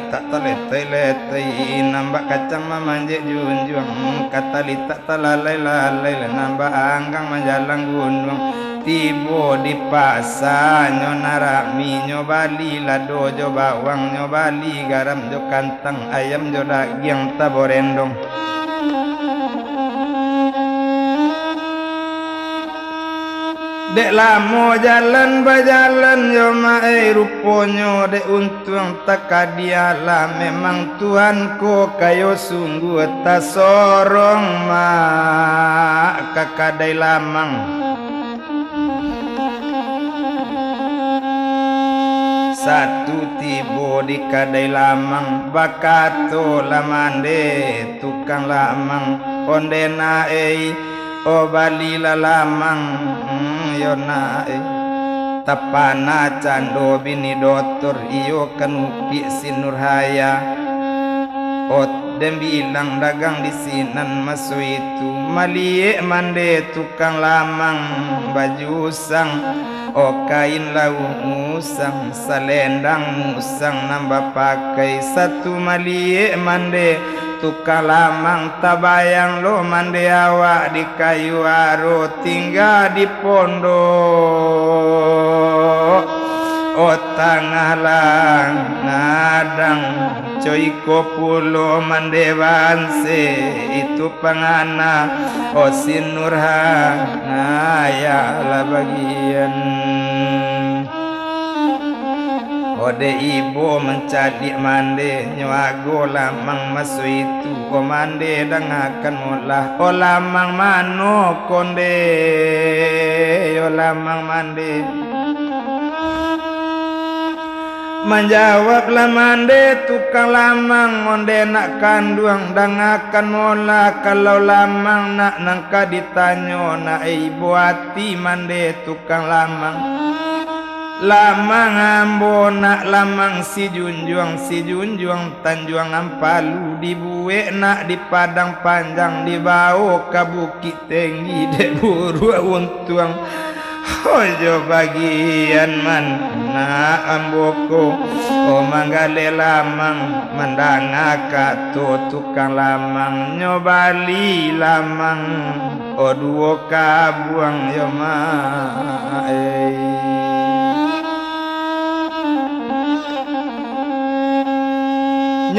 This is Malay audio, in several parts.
tak teletei nambah kacang memanjat junjung katali tak telalai-lalai nambah anggang menjalang gunung tibo di pasar nyonarami nyobali lado jo bawang nyobali garam jo kantang ayam jo daging taborendong dek lamo jalan bajalan yo mae ruponyo dek untung takadiala memang Tuhanku kayo sungguh tak sorong mak kakadai lamang satu tibo di kadai lamang bakato lamande tukang lamang ondena o bali lamang yo nae tapana cando bini dotor iyo kanupi sinurhaya ot dem bilang dagang di sinan masu itu malie mande tukang lamang baju usang o kain lau musang salendang musang nambah pakai satu malie mande tukang lamang tabayang lo mande awak di kayu aro tinggal di pondok o tengah lang ngadang coy kopulo mande banse itu pangana o sinurhana ya la bagian ode ibu mencari mande nyago lamang masu itu o mande dengakan mulah o lamang mano konde o lamang mande menjawab lamande tukang lamang onde nak kanduang dengakan mulah kalau lamang nak nangka ditanyo nak ibu hati mande tukang lamang lamang ambo nak lamang si junjuang tanjuang ampalu dibuek nak di padang panjang dibawa ke bukit tinggi dek buru untuang ojo bagian mana amboko o manggale lamang mendangaka tu tukang lamang nyobali lamang o duo kabuang yo mae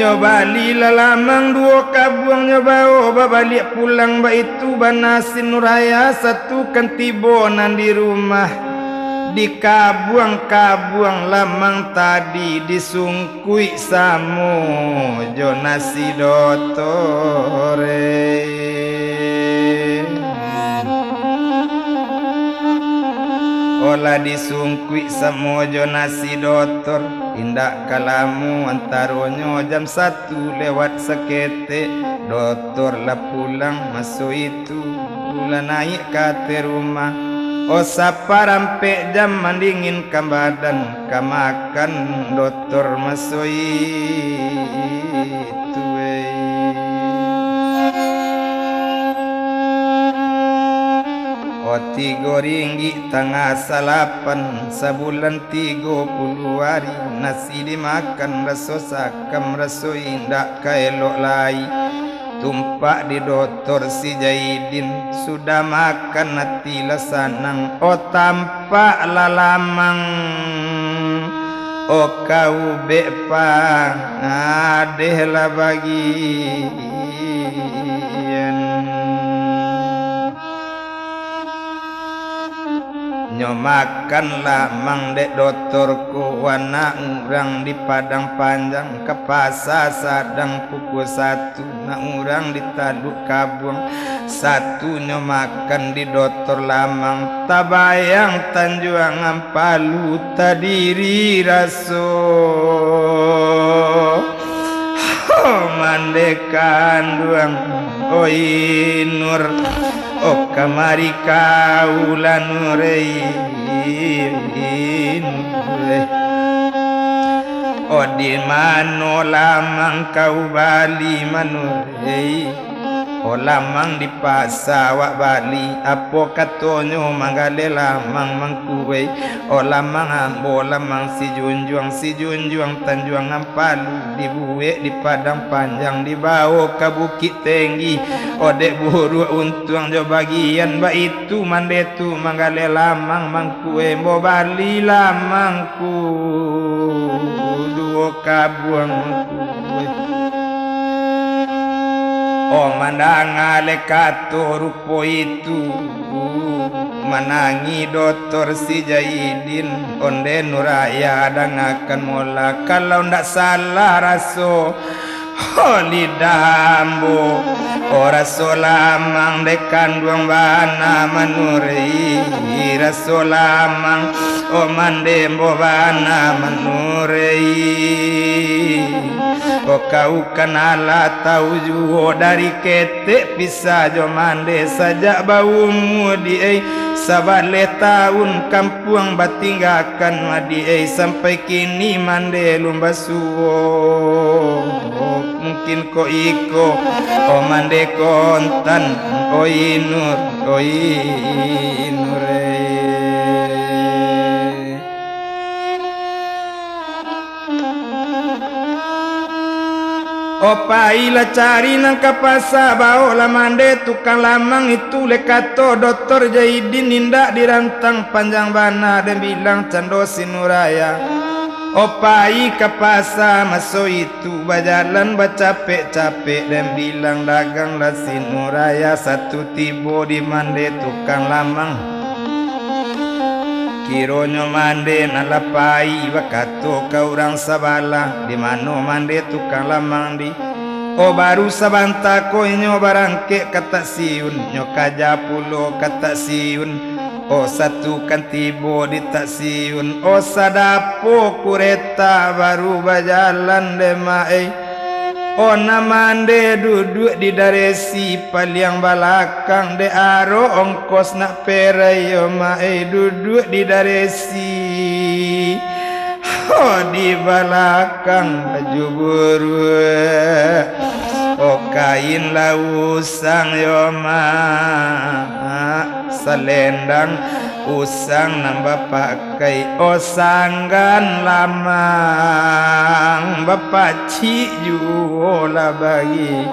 nyobali lalamang dua kabuang nyobao babalik pulang ba itu banasin nuraya satu kan tibonan di rumah di kabuang lamang tadi disungkui samu jonasi dotore olah disungkui samu jonasi dotor indak kalamu antaronyo jam 1 lewat sekete doktor lah pulang masuk itu pula naik ke rumah o sapa rampe jam mandingin ke badan ke makan doktor masuk itu o 3 ringgit tengah salapan sebulan 30 hari nasi dimakan raso sakam raso indak kaelok lai tumpak di doktor si Jaidin sudah makan hati lasanang o tampak lalamang o kau bepa adeh la bagian nyomakan lamang dek doktorku wana urang di padang panjang ke pasar sadang pukul 1 na urang di taluk kabuang 1 nyomakan di doktor lamang tabayang tanjuang palu tadiri raso mandekan duang oi nur o kamari kaulan rein o di mano lamang kau bali manurei O lamang di pasawak Bali Apo katonyo manggale lamang mangkuwe O lamang ambo lamang si junjuang tanjuang ampalu Di buwe di padang panjang di bawah ke bukit tinggi O dek buru untuang jo bagian ba itu mandetu manggale lamang mangkuwe Mo Bali lamangku duo kabuang mangkuwe O mandang alekato rupo itu Manangi Dr. Si Jaidin Onde Nuraya dangakan mola Kalau ndak salah raso Holi dambo O raso lamang dekan duang bana manuri Raso lamang O mandembo bana manuri O kau kanala tahu juho dari ketek pisah jo mande sajak baumu di sabale tahun kampung batinggakan madi sampai kini mande lumba suwo mungkin ko iko o mande kontan o inur Opaila cari nang kapasa baola mande tukang lamang itu lekato Dr. Jaidin nindak dirantang panjang bana dan bilang cando sinuraya Opai kapasa maso itu bajalan bacapek-capek dan bilang dagang lah sinuraya satu tibo di mande tukang lamang Kironyo mande nalapai bakato ka urang sabala di mano mande tukang lamang di O baru sabanta ko inyo barangke kata siun nyo kaja pulo kata siun O satu kantibo di taksiun O sadapo kureta baru bajalan demae O namande duduk di daresi paliang balakang de aro ongkos nak perayo mae duduk di daresi O di balakang baju buru O kain lausang yo ma selendang usang nambah pakai O sanggan lamang bapak cik juola bagian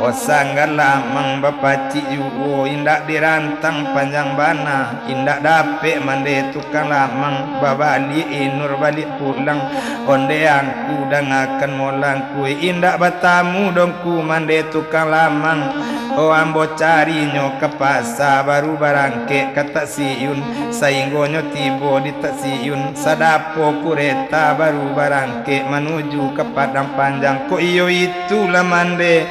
O sanggan lamang bapak cik juo indak dirantang panjang bana indak dapet mande tukang lamang babali inur balik pulang onde angku dangakan molangku indak batamu dongku mande tukang lamang O ambo cari nyo ke pasar baru barangke kata siun sainggonyo tibo di taksiun sadapo kureta baru barangke menuju ke padang panjang ko iyo itulah mande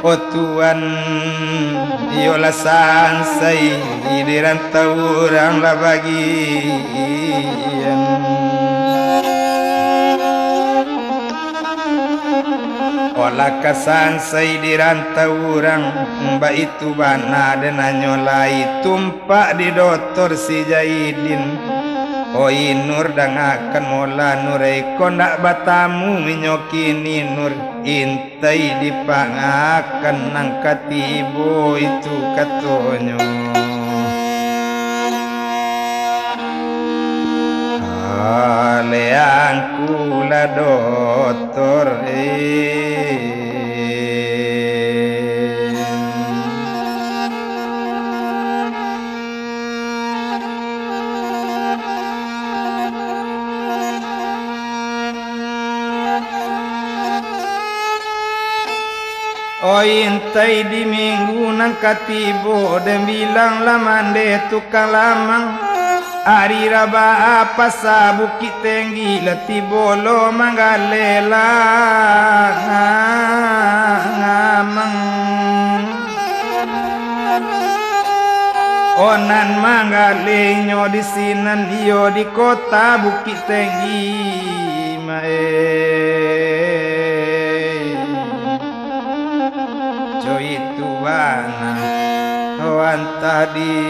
O Tuhan iyolah sansai di rantau orang lah bagian Olah kasansai di rantau orang mbak itu bana dan nyolai tumpak di Dr. Si Jaidin O inur dangakan mola nurai ko nak batamu minyokini nur intai dipangakan nang katibo itu katonyo Aleangku la Dr. O intai di minggu nang katibo dan bilang lamande tukang lamang Ari raba apa sa bukit tinggi latibo lo manggalela ngamang Onan manggalenyo di sinan iyo di kota bukit tinggi itu bana wan tadi